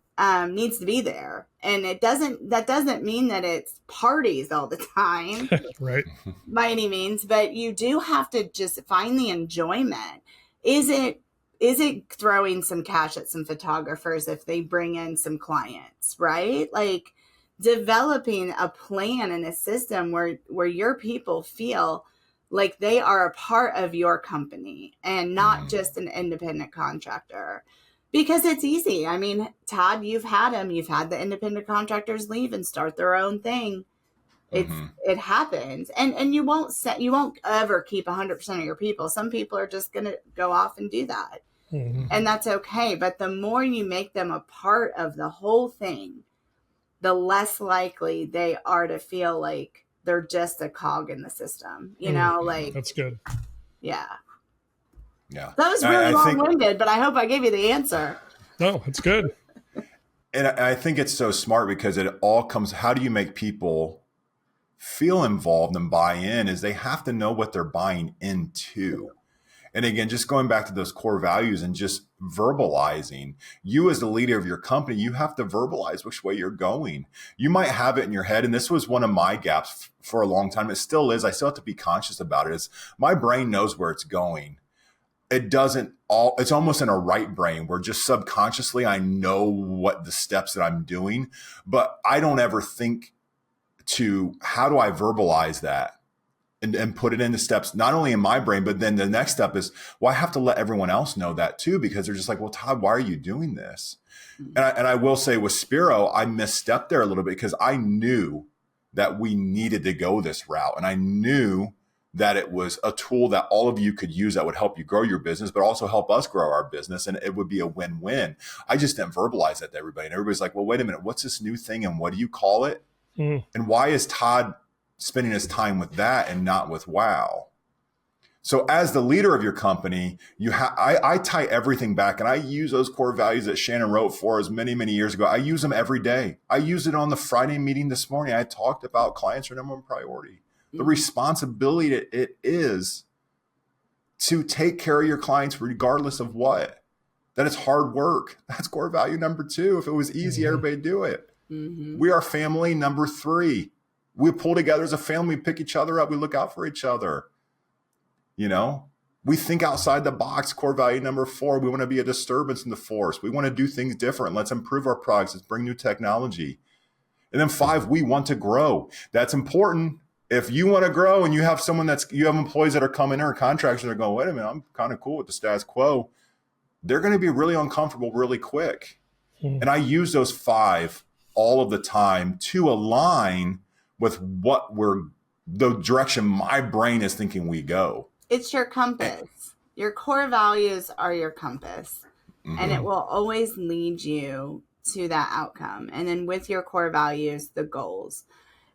needs to be there. And that doesn't mean that it's parties all the time, right? By any means, but you do have to just find the enjoyment. Is it throwing some cash at some photographers if they bring in some clients, right? Like developing a plan and a system where your people feel like they are a part of your company and not just an independent contractor. Because it's easy. I mean, Todd, you've had the independent contractors leave and start their own thing. It happens. And you won't ever keep 100% of your people. Some people are just going to go off and do that. And that's okay. But the more you make them a part of the whole thing, the less likely they are to feel like they're just a cog in the system, like that's good. Yeah. Yeah. That was really long-winded, but I hope I gave you the answer. No, it's good. And I think it's so smart because it all comes, how do you make people feel involved and buy in is they have to know what they're buying into. And again, just going back to those core values and just verbalizing, you as the leader of your company, you have to verbalize which way you're going. You might have it in your head. And this was one of my gaps for a long time. It still is. I still have to be conscious about it. Is my brain knows where it's going. It's almost in a right brain where just subconsciously, I know what the steps that I'm doing, but I don't ever think to how do I verbalize that? And put it into steps, not only in my brain, but then the next step is, well, I have to let everyone else know that too, because they're just like, well, Todd, why are you doing this? And I will say with Spiro, I misstepped there a little bit because I knew that we needed to go this route. And I knew that it was a tool that all of you could use that would help you grow your business, but also help us grow our business. And it would be a win-win. I just didn't verbalize that to everybody. And everybody's like, well, wait a minute, what's this new thing? And what do you call it? And why is Todd spending his time with that and not with wow? So as the leader of your company, I tie everything back, and I use those core values that Shannon wrote for us many, many years ago. I use them every day. I used it on the Friday meeting this morning. I talked about clients are number one priority. The responsibility that it is to take care of your clients regardless of what. That it's hard work. That's core value number 2. If it was easy, everybody would do it. We are family number 3. We pull together as a family, we pick each other up, we look out for each other. We think outside the box. Core value number 4, we want to be a disturbance in the force. We want to do things different. Let's improve our products. Let's bring new technology. And then 5, we want to grow. That's important. If you want to grow and you have you have employees that are coming in or contractors that are going, wait a minute, I'm kind of cool with the status quo. They're going to be really uncomfortable really quick. And I use those 5 all of the time to align with the direction my brain is thinking we go. It's your compass. Your core values are your compass, and it will always lead you to that outcome. And then with your core values, the goals.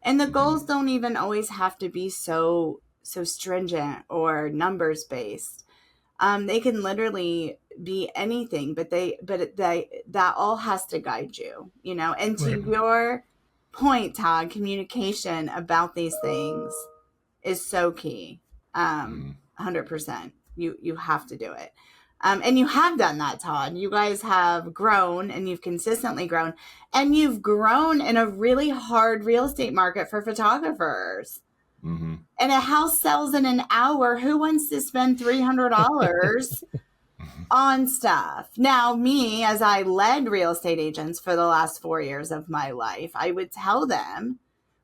And the goals don't even always have to be so stringent or numbers based. They can literally be anything, but that all has to guide you, and to your point, Todd, communication about these things is so key. 100%. You have to do it. And you have done that, Todd. You guys have grown, and you've consistently grown, and you've grown in a really hard real estate market for photographers. And a house sells in an hour. Who wants to spend $300 on stuff? Now, me, as I led real estate agents for the last 4 years of my life, I would tell them,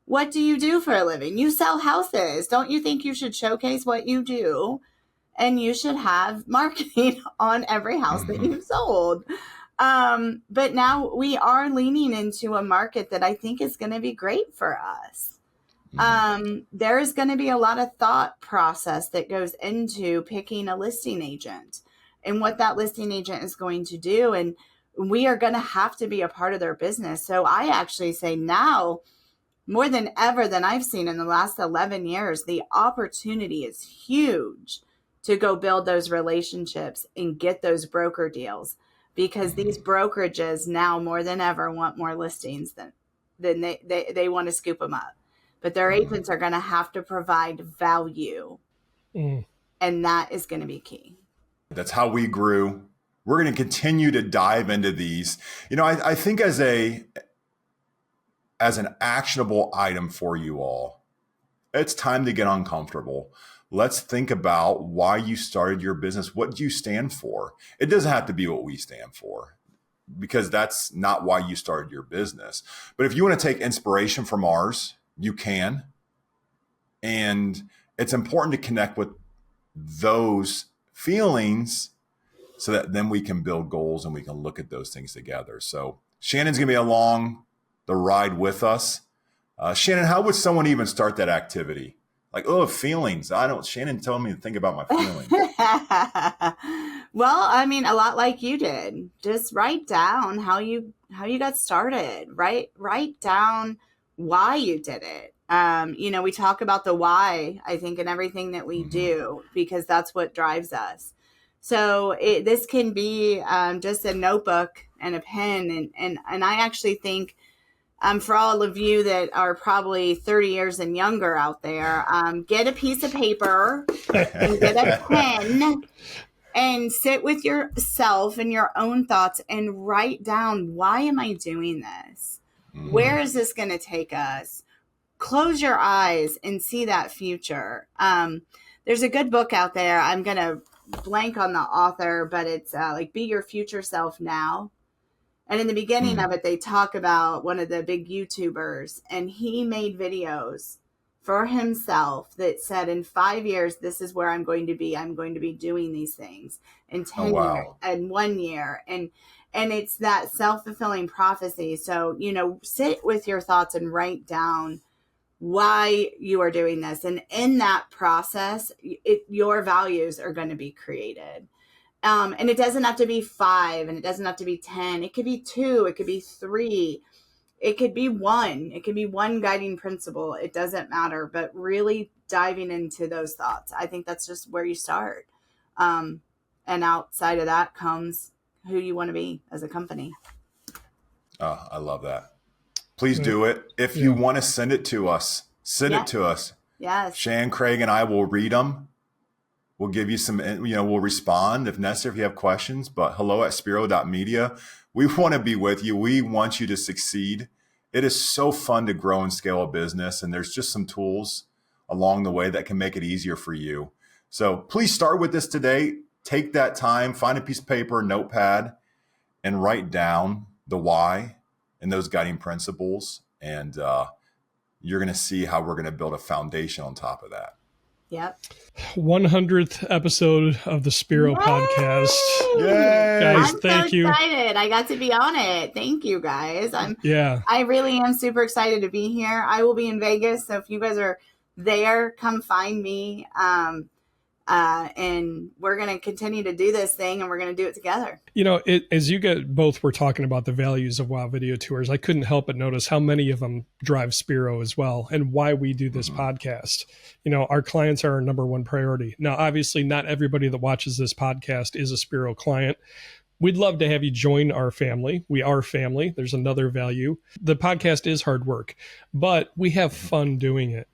what do you do for a living? You sell houses. Don't you think you should showcase what you do? And you should have marketing on every house that you've sold. But now we are leaning into a market that I think is going to be great for us. There is going to be a lot of thought process that goes into picking a listing agent and what that listing agent is going to do. And we are going to have to be a part of their business. So I actually say now, more than ever than I've seen in the last 11 years, the opportunity is huge to go build those relationships and get those broker deals, because these brokerages now more than ever want more listings than they want to scoop them up. But their agents are going to have to provide value. And that is going to be key. That's how we grew. We're going to continue to dive into these. I think as an actionable item for you all, it's time to get uncomfortable. Let's think about why you started your business. What do you stand for? It doesn't have to be what we stand for, because that's not why you started your business. But if you want to take inspiration from ours, you can. And it's important to connect with those feelings so that then we can build goals and we can look at those things together. So Shannon's going to be along the ride with us. Shannon, how would someone even start that activity? Like, feelings. Shannon told me to think about my feelings. Well, I mean, a lot like you did. Just write down how you got started. Write down why you did it. We talk about the why, I think, in everything that we do, because that's what drives us. So this can be just a notebook and a pen. And I actually think for all of you that are probably 30 years and younger out there, get a piece of paper and get a pen and sit with yourself and your own thoughts and write down, why am I doing this? Where is this going to take us? Close your eyes and see that future. There's a good book out there. I'm going to blank on the author, but it's like Be Your Future Self Now. And in the beginning of it, they talk about one of the big YouTubers, and he made videos for himself that said, in 5 years, this is where I'm going to be. I'm going to be doing these things in 10 years and 1 year. And it's that self-fulfilling prophecy. So, sit with your thoughts and write down why you are doing this. And in that process, your values are going to be created. And it doesn't have to be 5 and it doesn't have to be 10. It could be 2. It could be 3. It could be 1. It could be one guiding principle. It doesn't matter. But really diving into those thoughts. I think that's just where you start. And outside of that comes who you want to be as a company. Oh, I love that. Please do it. If you want to send it to us, send it to us. Yes. Shan, Craig, and I will read them. We'll give you some, we'll respond if necessary if you have questions, but hello@spiro.media. We want to be with you. We want you to succeed. It is so fun to grow and scale a business, and there's just some tools along the way that can make it easier for you. So please start with this today. Take that time, find a piece of paper, notepad, and write down the why and those guiding principles. And you're going to see how we're going to build a foundation on top of that. Yep. 100th episode of the Spiro Podcast. Yay! Guys, thank you. I'm so excited. I got to be on it. Thank you, guys. I really am super excited to be here. I will be in Vegas, so if you guys are there, come find me. And we're going to continue to do this thing, and we're going to do it together. As you both were talking about the values of Wow Video Tours, I couldn't help but notice how many of them drive Spiro as well, and why we do this podcast. Our clients are our number one priority. Now, obviously, not everybody that watches this podcast is a Spiro client. We'd love to have you join our family. We are family. There's another value. The podcast is hard work, but we have fun doing it.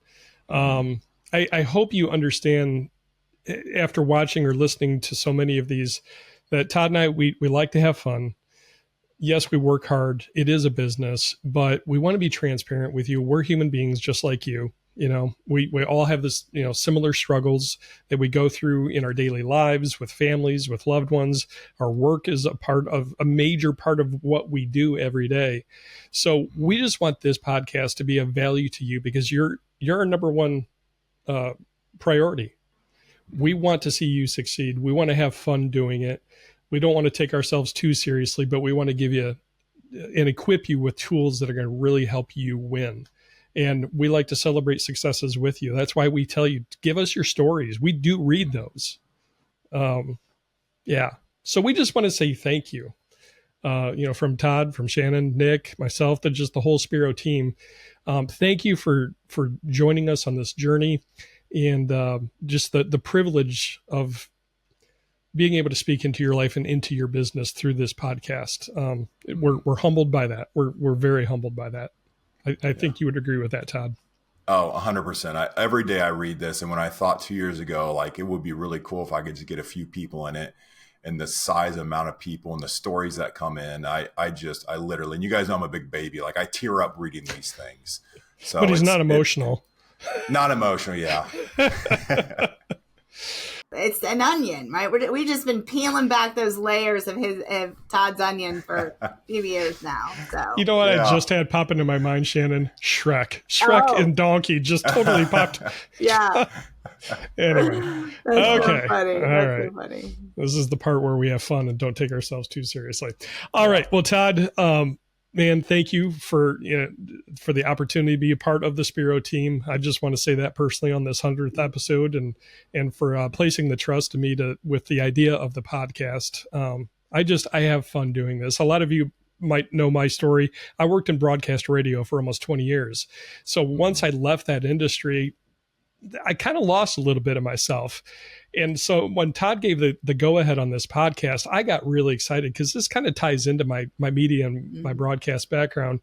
I hope you understand, after watching or listening to so many of these, that Todd and I, we like to have fun. Yes, we work hard. It is a business, but we want to be transparent with you. We're human beings just like you. We all have this, similar struggles that we go through in our daily lives with families, with loved ones. Our work is a major part of what we do every day. So we just want this podcast to be of value to you because you're our number one priority. We want to see you succeed. We want to have fun doing it. We don't want to take ourselves too seriously, but we want to give you and equip you with tools that are going to really help you win. And we like to celebrate successes with you. That's why we tell you, give us your stories. We do read those. So we just want to say thank you. From Todd, from Shannon, Nick, myself, just the whole Spiro team. Thank you for joining us on this journey. And just the privilege of being able to speak into your life and into your business through this podcast. We're humbled by that. We're very humbled by that. I think you would agree with that, Todd. Oh, 100%. Every day I read this, and when I thought 2 years ago, like it would be really cool if I could just get a few people in it, and the size amount of people and the stories that come in, I literally, and you guys know I'm a big baby. Like I tear up reading these things. So, but he's not emotional. Not emotional, yeah. It's an onion, right? We've just been peeling back those layers of Todd's onion for a few years now. So you know what I just had pop into my mind, Shannon? Shrek and Donkey just totally popped. Yeah. Anyway. That's Okay. so funny. All That's right. so funny. This is the part where we have fun and don't take ourselves too seriously. All right. Well, Todd, man, thank you for the opportunity to be a part of the Spiro team. I just want to say that personally on this 100th episode, and for placing the trust in me with the idea of the podcast. I have fun doing this. A lot of you might know my story. I worked in broadcast radio for almost 20 years. So once I left that industry, I kind of lost a little bit of myself. And so when Todd gave the go-ahead on this podcast, I got really excited because this kind of ties into my media and my broadcast background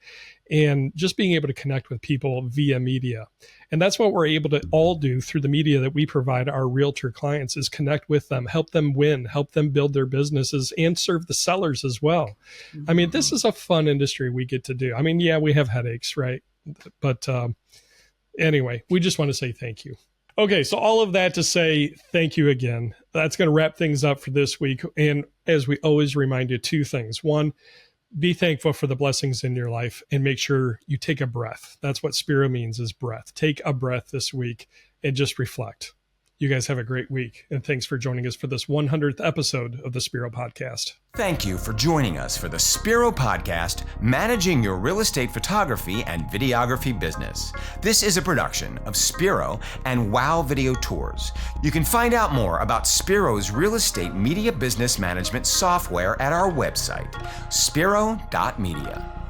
and just being able to connect with people via media. And that's what we're able to all do through the media that we provide our realtor clients is connect with them, help them win, help them build their businesses and serve the sellers as well. I mean, this is a fun industry we get to do. I mean, yeah, we have headaches, right? But anyway, we just want to say thank you. Okay, so all of that to say thank you again. That's going to wrap things up for this week. And as we always remind you, two things. One, be thankful for the blessings in your life and make sure you take a breath. That's what Spiro means, is breath. Take a breath this week and just reflect. You guys have a great week. And thanks for joining us for this 100th episode of the Spiro Podcast. Thank you for joining us for the Spiro Podcast, Managing Your Real Estate Photography and Videography Business. This is a production of Spiro and Wow Video Tours. You can find out more about Spiro's real estate media business management software at our website, spiro.media.